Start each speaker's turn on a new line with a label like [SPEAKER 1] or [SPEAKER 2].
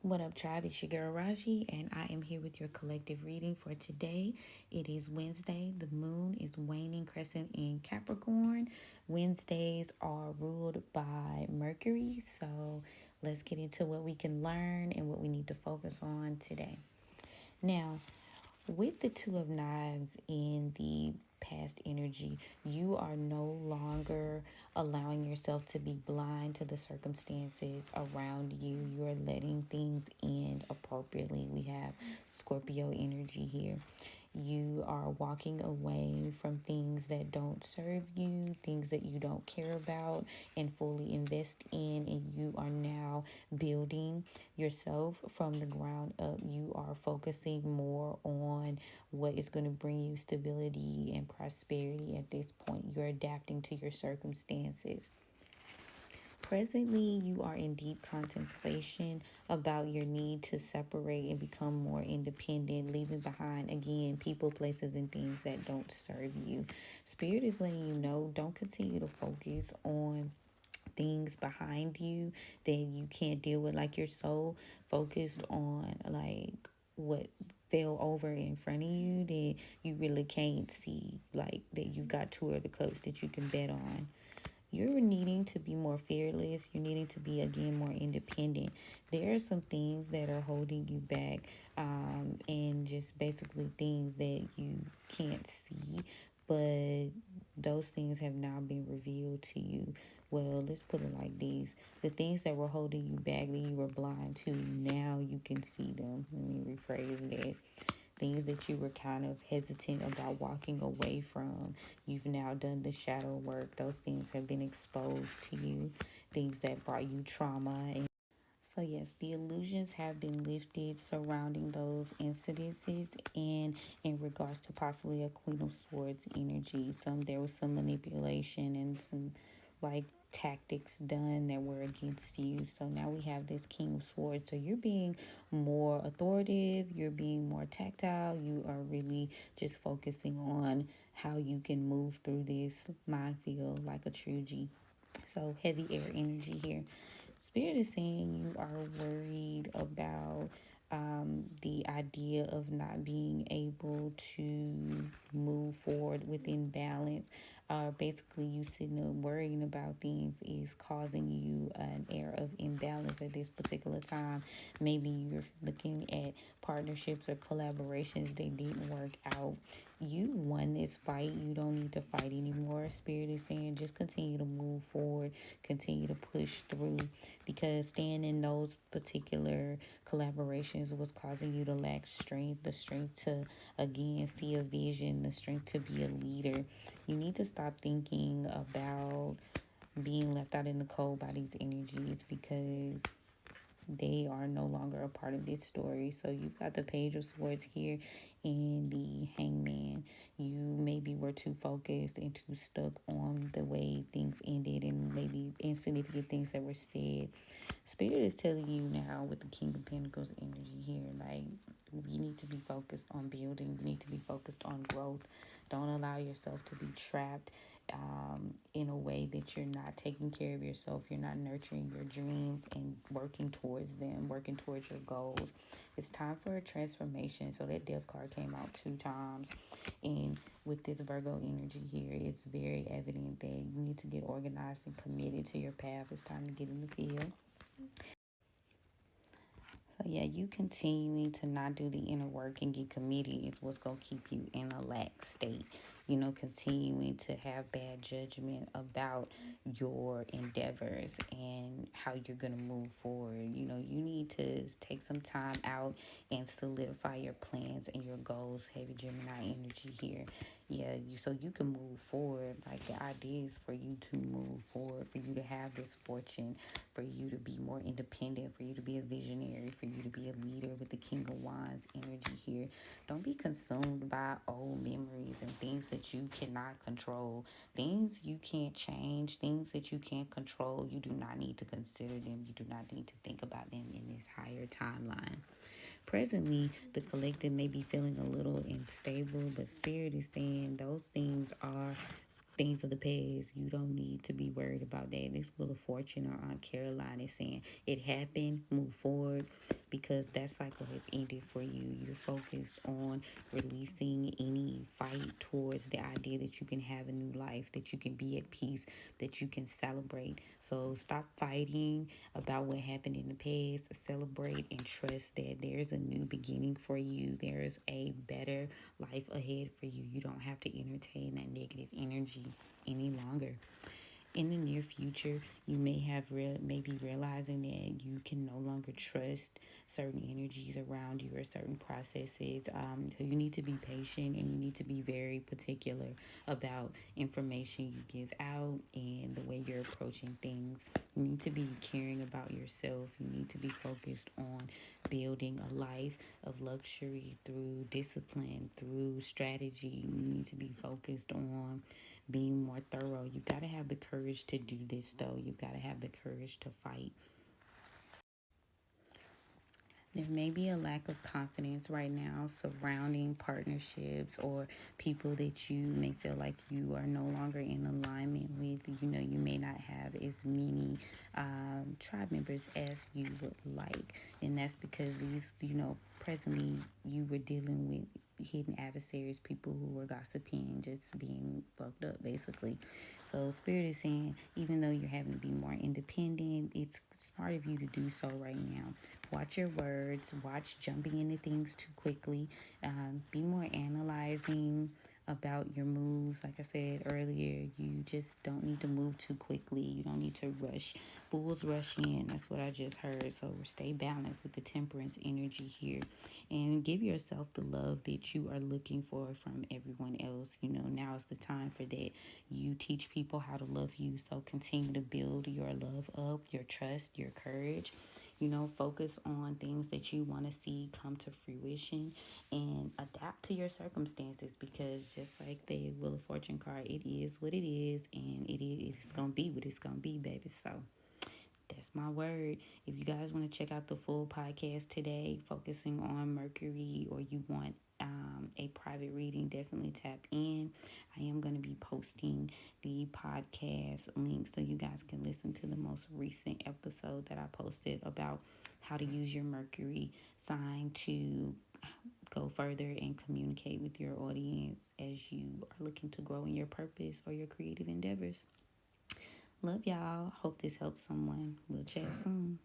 [SPEAKER 1] What up, tribe? It's your girl Raji, and I am here with your collective reading for today. It is Wednesday. The moon is waning crescent in Capricorn. Wednesdays are ruled by Mercury, so let's get into what we can learn and what we need to focus on today. Now, with the Two of Knives in the past energy, you are no longer allowing yourself to be blind to the circumstances around you. You're letting things end appropriately. We have Scorpio energy here. You are walking away from things that don't serve you, things that you don't care about and fully invest in, and you are now building yourself from the ground up. You are focusing more on what is going to bring you stability and prosperity at this point. You're adapting to your circumstances. Presently, you are in deep contemplation about your need to separate and become more independent, leaving behind, again, people, places, and things that don't serve you. Spirit is letting you know, don't continue to focus on things behind you that you can't deal with. Like, you're so focused on, like, what fell over in front of you that you really can't see, like, that you've got two of the cups that you can bet on. You're needing to be more fearless. You're needing to be, again, more independent. There are some things that are holding you back, and just basically things that you can't see, but those things have now been revealed to you. Well, let's put it like this. The things that were holding you back, that you were blind to, now you can see them. Let me rephrase that. Things that you were kind of hesitant about walking away from, you've now done the shadow work. Those things have been exposed to you, things that brought you trauma. And so yes, the illusions have been lifted surrounding those incidences, and in regards to possibly a Queen of Swords energy. There was some manipulation and some, like, tactics done that were against you. So now we have this King of Swords. So you're being more authoritative, you're being more tactile, you are really just focusing on how you can move through this minefield like a true G. So heavy air energy here. Spirit is saying you are worried about the idea of not being able to move forward within balance. Basically, you sitting there worrying about things is causing you an air of imbalance at this particular time. Maybe you're looking at partnerships or collaborations that didn't work out. You won this fight. You don't need to fight anymore. Spirit is saying just continue to move forward, continue to push through, because staying in those particular collaborations was causing you to lack strength, the strength to, again, see a vision, the strength to be a leader. You need to stop thinking about being left out in the cold by these energies, because they are no longer a part of this story. So you've got the Page of Swords here and the Hangman. You maybe were too focused and too stuck on the way things ended and maybe insignificant things that were said. Spirit is telling you now with the King of Pentacles energy here, like, you need to be focused on building. You need to be focused on growth. Don't allow yourself to be trapped in a way that you're not taking care of yourself. You're not nurturing your dreams and working towards them, working towards your goals. It's time for a transformation. So that Death card came out 2 times. And with this Virgo energy here, it's very evident that you need to get organized and committed to your path. It's time to get in the field. So yeah, you continuing to not do the inner work and get committed is what's going to keep you in a lax state. Continuing to have bad judgment about your endeavors and how you're going to move forward. You need to take some time out and solidify your plans and your goals. Heavy Gemini energy here. Yeah, so you can move forward. Like, the idea is for you to move forward, for you to have this fortune, for you to be more independent, for you to be a visionary, for you to be a leader with the King of Wands energy here. Don't be consumed by old memories and things that you cannot control, things you can't change, things that you can't control. You do not need to consider them. You do not need to think about them in this higher timeline. Presently, the collective may be feeling a little unstable, but Spirit is saying those things are things of the past. You don't need to be worried about that. This Wheel of Fortune or Aunt Caroline is saying it happened, move forward, because that cycle has ended for you. You're focused on releasing any fight towards the idea that you can have a new life, that you can be at peace, that you can celebrate. So stop fighting about what happened in the past. Celebrate and trust that there's a new beginning for you. There's a better life ahead for you. You don't have to entertain that negative energy any longer. In the near future, you may be realizing that you can no longer trust certain energies around you or certain processes. So you need to be patient, and you need to be very particular about information you give out and the way you're approaching things. You need to be caring about yourself. You need to be focused on building a life of luxury through discipline, through strategy. You need to be focused on being more thorough. You got to have the courage to do this, though. You got to have the courage to fight. There may be a lack of confidence right now surrounding partnerships or people that you may feel like you are no longer in alignment with. You may not have as many tribe members as you would like. And that's because presently you were dealing with hidden adversaries, people who were gossiping, just being fucked up, basically. So Spirit is saying, even though you're having to be more independent, it's smart of you to do so right now. Watch your words. Watch jumping into things too quickly. Be more analyzing about your moves. Like I said earlier, you just don't need to move too quickly. You don't need to rush. Fools rush in. That's what I just heard. So stay balanced with the temperance energy here, and give yourself the love that you are looking for from everyone else. Now is the time for that. You teach people how to love you. So continue to build your love up, your trust, your courage. Focus on things that you want to see come to fruition, and adapt to your circumstances, because just like the Wheel of Fortune card, it is what it is, and it's going to be what it's going to be, baby. So that's my word. If you guys want to check out the full podcast today, focusing on Mercury, or you want a private reading, definitely tap in. I am going to be posting the podcast link so you guys can listen to the most recent episode that I posted about how to use your Mercury sign to go further and communicate with your audience as you are looking to grow in your purpose or your creative endeavors. Love y'all. Hope this helps someone. We'll chat soon.